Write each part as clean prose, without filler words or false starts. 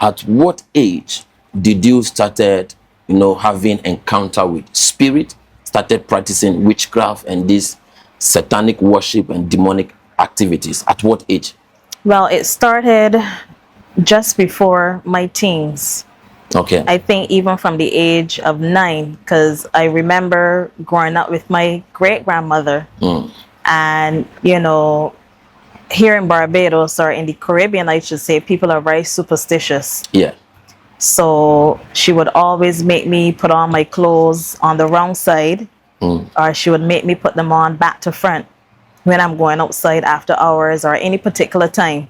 At what age did you started, having encounter with spirit, started practicing witchcraft and this satanic worship and demonic activities? At what age? Well, it started just before my teens. Okay. I think even from the age of 9, because I remember growing up with my great-grandmother. And, here in Barbados, or in the Caribbean, I should say, people are very superstitious. Yeah. So she would always make me put on my clothes on the wrong side, or she would make me put them on back to front when I'm going outside after hours or any particular time.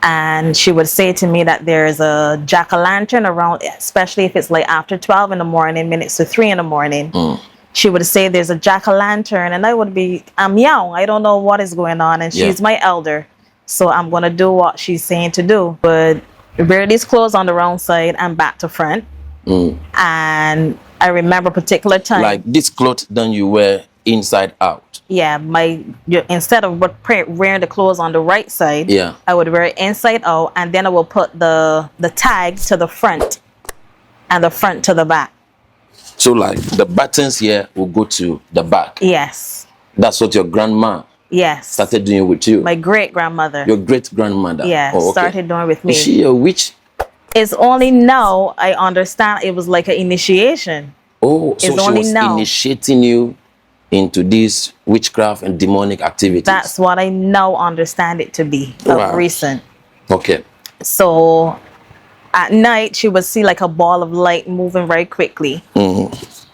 And she would say to me that there's a Jacka Lantern around, especially if it's like after 12 in the morning, minutes to 3 in the morning. She would say there's a Jacka Lantern, and I would be, I'm young, I don't know what is going on, and she's my elder, so I'm going to do what she's saying to do. But wear these clothes on the wrong side and back to front. And I remember a particular time. Like this clothes, then you wear inside out. Yeah, instead of wearing the clothes on the right side, I would wear it inside out, and then I will put the tag to the front and the front to the back. So like the buttons here will go to the back. Yes. That's what your grandma started doing with you. My great-grandmother. Your great-grandmother. Yeah, started doing with me. Is she a witch? It's only now I understand it was like an initiation. Oh, so she was initiating you into this witchcraft and demonic activities. That's what I now understand it to be of recent. Okay. So at night, she would see like a ball of light moving very quickly.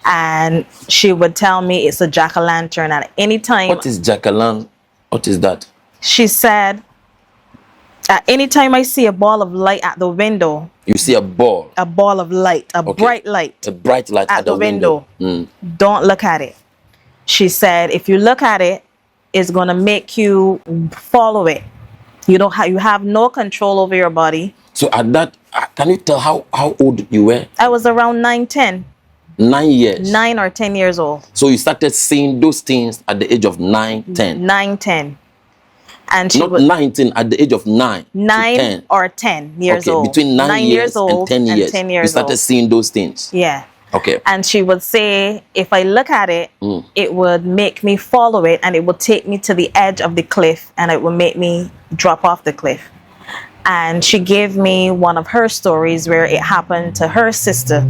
And she would tell me it's a Jacka Lantern at any time. What is Jacka Lantern? What is that? She said, at any time I see a ball of light at the window. You see a ball? A ball of light, bright light. A bright light at the window. Don't look at it. She said, if you look at it, it's going to make you follow it. You have no control over your body. So at that, can you tell how old you were? I was around 9, 10. 9 years? 9 or 10 years old. So you started seeing those things at the age of 9, 10? 9, 10. And she Not 19, at the age of 9 9 to 10. or 10 years old. Between 9 years old and 10 years. 10 years you started old. seeing those things? Yeah. Okay. And she would say, if I look at it, it would make me follow it, and it would take me to the edge of the cliff, and it would make me drop off the cliff. And she gave me one of her stories where it happened to her sister.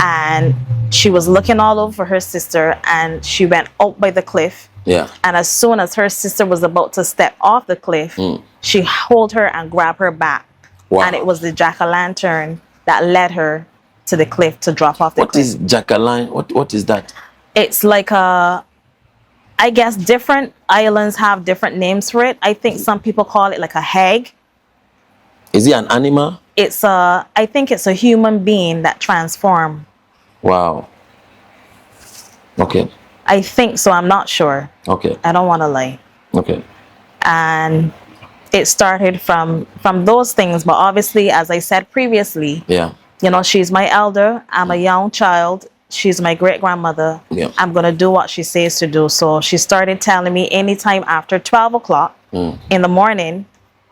And she was looking all over her sister, and she went out by the cliff. Yeah. And as soon as her sister was about to step off the cliff, she held her and grabbed her back. Wow. And it was the Jacka Lantern that led her to the cliff to drop off the cliff. What is Jacka Lantern? What is that? It's like I guess different islands have different names for it. I think some people call it like a hag. Is it an animal? I think it's a human being that transforms. Wow. Okay. I think so. I'm not sure. Okay. I don't want to lie. Okay. And it started from those things, but obviously, as I said previously, she's my elder. I'm a young child. She's my great-grandmother. Yeah. I'm going to do what she says to do. So she started telling me anytime after 12 o'clock in the morning,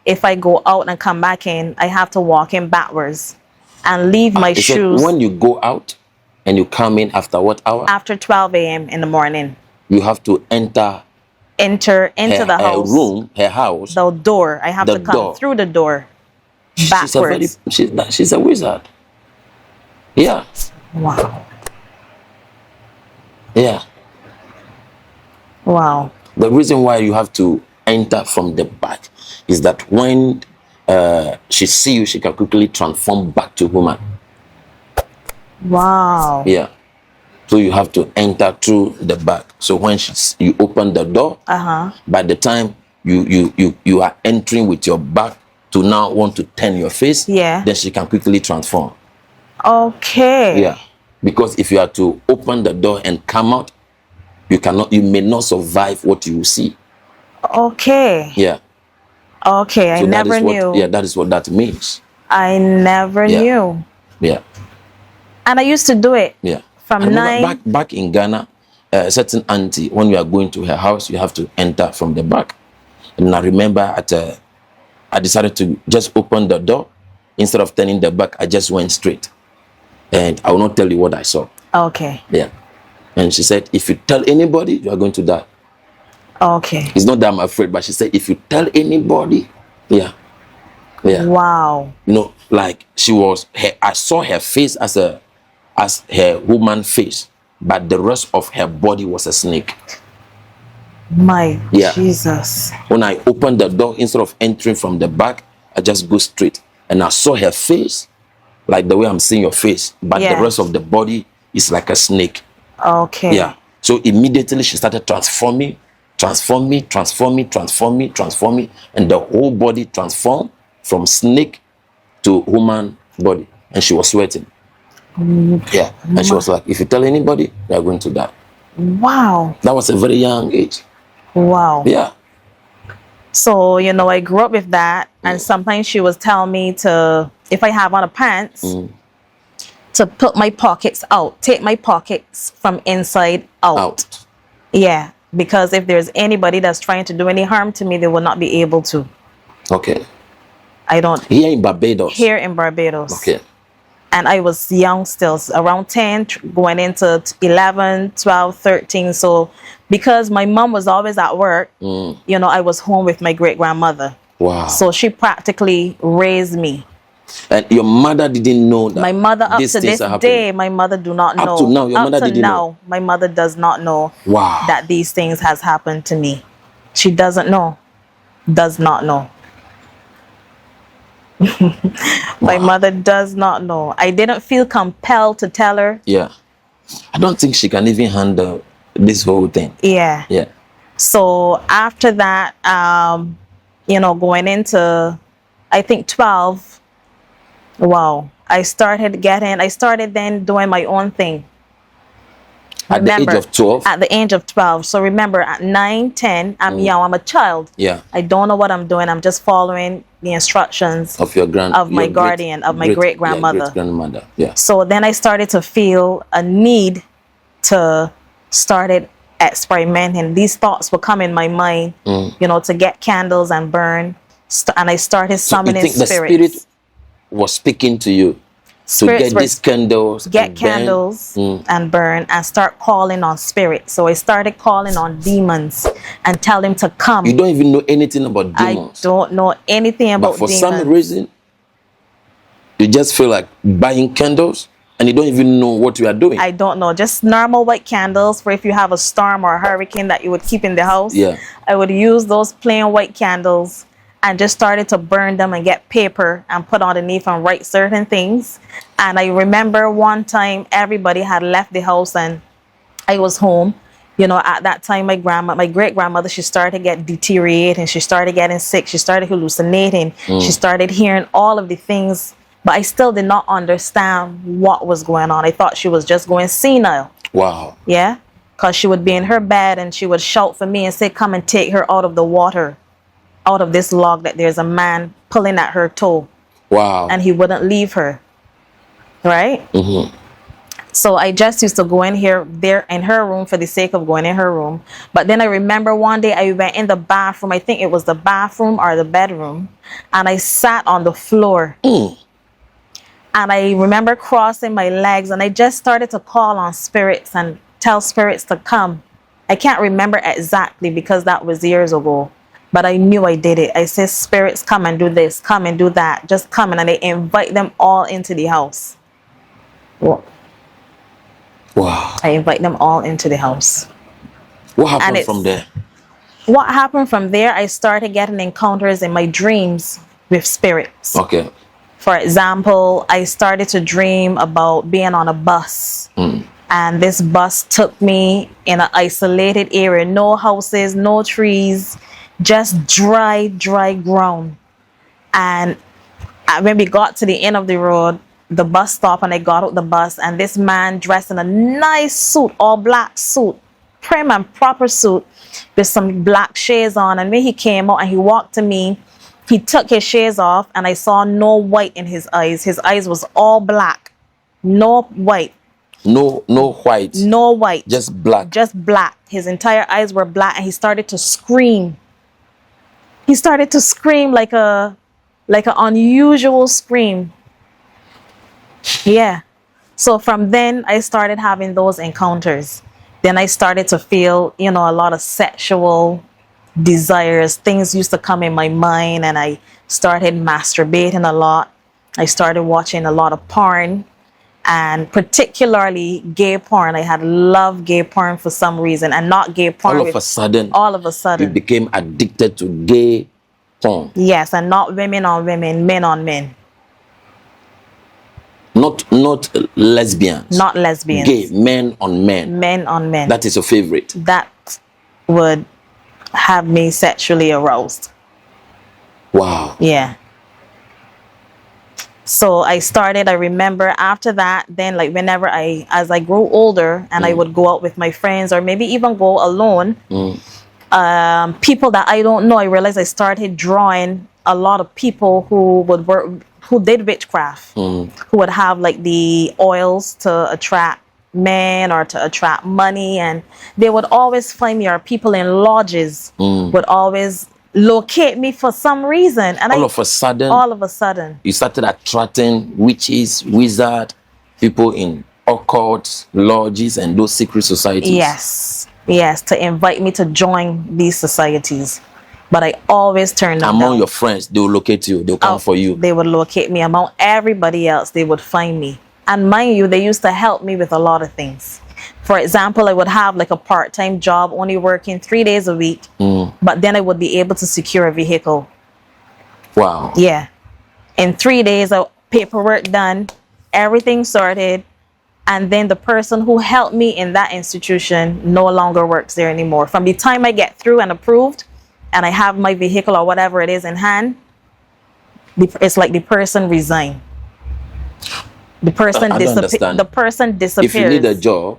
if I go out and come back in, I have to walk in backwards and leave my shoes. When you go out and you come in after what hour? After 12 a.m. in the morning. You have to enter into the house. Her room, her house. The door. I have to come through the door backwards. She's a wizard. Yeah. Wow. Yeah. Wow. The reason why you have to enter from the back is that when she sees you, she can quickly transform back to human. Wow. Yeah. So you have to enter through the back. So when you open the door, by the time you are entering with your back to now want to turn your face, then she can quickly transform. Okay. Yeah. Because if you are to open the door and come out, you may not survive what you will see. Okay. Yeah. Okay, so I never knew. Yeah, that is what that means. I never knew. Yeah. And I used to do it. Yeah. From 9. Back in Ghana, a certain auntie, when you are going to her house, you have to enter from the back. And I remember I decided to just open the door instead of turning the back, I just went straight. And I will not tell you what I saw. Okay. Yeah. And she said, if you tell anybody, you are going to die. Okay. It's not that I'm afraid, but she said, if you tell anybody, yeah. Yeah. Wow. You know, like she was, I saw her face as her woman face, but the rest of her body was a snake. My Jesus. When I opened the door, instead of entering from the back, I just go straight. And I saw her face, like the way I'm seeing your face, but the rest of the body is like a snake. Okay. Yeah. So immediately she started transforming, and the whole body transformed from snake to human body. And she was sweating. Yeah. And she was like, if you tell anybody, you are going to die. Wow. That was a very young age. Wow. Yeah. So, you know, I grew up with that. And sometimes she was telling me to, if I have on a pants, to put my pockets out, take my pockets from inside out. Yeah. Because if there's anybody that's trying to do any harm to me, they will not be able to. Okay. I don't. Here in Barbados? Here in Barbados. Okay. And I was young still, around 10, going into 11, 12, 13. So because my mom was always at work, you know, I was home with my great-grandmother. Wow. So she practically raised me. And your mother didn't know that? My mother, up to this day, my mother do not know. Up to now, your mother didn't know? My mother does not know that these things has happened to me. She doesn't know. Does not know. My mother does not know. I didn't feel compelled to tell her. Yeah. I don't think she can even handle this whole thing. Yeah. Yeah. So after that, you know, going into, I think 12, wow, I started then doing my own thing. At the age of 12? At the age of 12. So remember, at 9, 10, I'm young, I'm a child. Yeah. I don't know what I'm doing. I'm just following the instructions of your my guardian, of my great-grandmother. Yeah, great-grandmother. Yeah. So then I started to feel a need to start experimenting. These thoughts would come in my mind, you know, to get candles and burn. And I started summoning spirits. The spirit was speaking to you to get these candles, and burn and start calling on spirits. So I started calling on demons and tell them to come. You don't even know anything about demons? I don't know anything about demons. But for some reason, you just feel like buying candles and you don't even know what you are doing. I don't know. Just normal white candles for if you have a storm or a hurricane that you would keep in the house. Yeah. I would use those plain white candles and just started to burn them and get paper and put underneath and write certain things. And I remember one time everybody had left the house and I was home. You know, at that time, my great-grandmother, she started to get deteriorating. She started getting sick. She started hallucinating. She started hearing all of the things, but I still did not understand what was going on. I thought she was just going senile. Wow. Yeah? Because she would be in her bed and she would shout for me and say, come and take her out of the water, out of this log that there's a man pulling at her toe. Wow. And he wouldn't leave her. Right? So I just used to go in there in her room for the sake of going in her room. But then I remember one day I went in the bathroom. I think it was the bathroom or the bedroom. And I sat on the floor. And I remember crossing my legs and I just started to call on spirits and tell spirits to come. I can't remember exactly because that was years ago. But I knew I did it. I said, spirits, come and do this, come and do that. Just come. And I invite them all into the house. Wow. I invite them all into the house. What happened from there? What happened from there, I started getting encounters in my dreams with spirits. Okay. For example, I started to dream about being on a bus. And this bus took me in an isolated area. No houses, no trees, just dry ground. And when we got to the end of the road, the bus stop, and I got out the bus, and this man dressed in a nice suit, all black suit, prim and proper suit with some black shades on. And when he came out and he walked to me, he took his shades off and I saw no white in his eyes. His eyes was all black, no white. No white. No white. Just black. Just black. His entire eyes were black and he started to scream. He started to scream like a like an unusual scream. Yeah. So from then I started having those encounters. Then I started to feel, you know, a lot of sexual desires. Things used to come in my mind, and I started masturbating a lot. I started watching a lot of porn, and particularly gay porn. I had loved gay porn for some reason, and not gay porn. All of a sudden, you became addicted to gay porn. Yes, and not women on women, men on men. Not lesbians. Not lesbians. Gay, men on men. Men on men. That is your favorite. That would have me sexually aroused. Wow. Yeah. So I remember after that, then like whenever as I grew older and I would go out with my friends or maybe even go alone, people that I don't know, I realized I started drawing a lot of people who did witchcraft, who would have like the oils to attract men or to attract money, and they would always find me, or people in lodges would always locate me for some reason, and all of a sudden you started attracting witches, wizards, people in occult lodges and those secret societies. Yes, to invite me to join these societies. But I always turned them among down. your friends, they will locate you, they'll come for you. They would locate me. Among everybody else, they would find me. And mind you, they used to help me with a lot of things. For example, I would have like a part-time job, only working 3 days a week, but then I would be able to secure a vehicle. Wow. Yeah. In 3 days, paperwork done, everything sorted, and then the person who helped me in that institution no longer works there anymore. From the time I get through and approved, and I have my vehicle or whatever it is in hand, it's like the person resigned. The person disappears. If you need a job,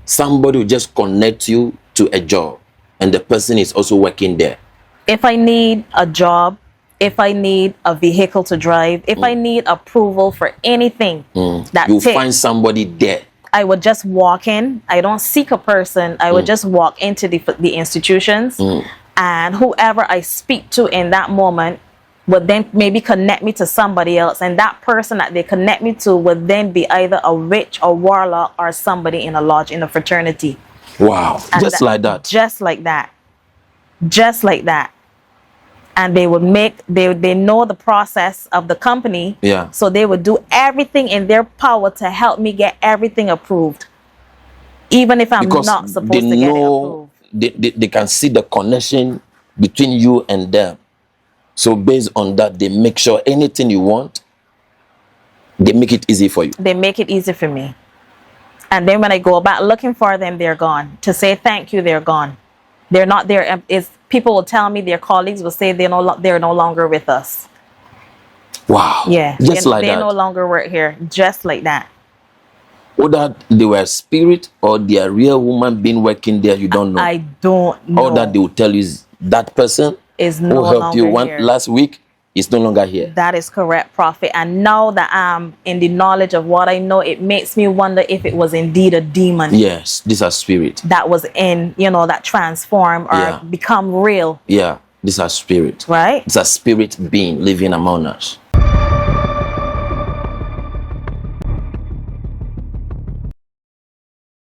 somebody will just connect you to a job, and the person is also working there. If I need a job, if I need a vehicle to drive, if I need approval for anything, you'll find somebody there. I would just walk in. I don't seek a person. I would just walk into the institutions, and whoever I speak to in that moment would then maybe connect me to somebody else, and that person that they connect me to would then be either a witch or warlock or somebody in a lodge, in a fraternity. Wow. And just like that. Just like that. Just like that. And they would they know the process of the company. Yeah. So they would do everything in their power to help me get everything approved, even if I'm not supposed to get it approved. They can see the connection between you and them. So based on that, they make sure anything you want, they make it easy for you. They make it easy for me. And then when I go back looking for them, they're gone. To say thank you, they're gone. They're not there. People will tell me, their colleagues will say they're no longer with us. Wow. Yeah. Just like that. They no longer work here. Just like that. Whether they were spirit or they are real woman being working there, you don't know. I don't know. All that they will tell you is that person is no who helped you here. last week is no longer here. That is correct, Prophet. And now that I'm in the knowledge of what I know, it makes me wonder if it was indeed a demon. Yes, these are spirit. That was that transform or become real. Yeah, these are spirit. Right? It's a spirit being living among us.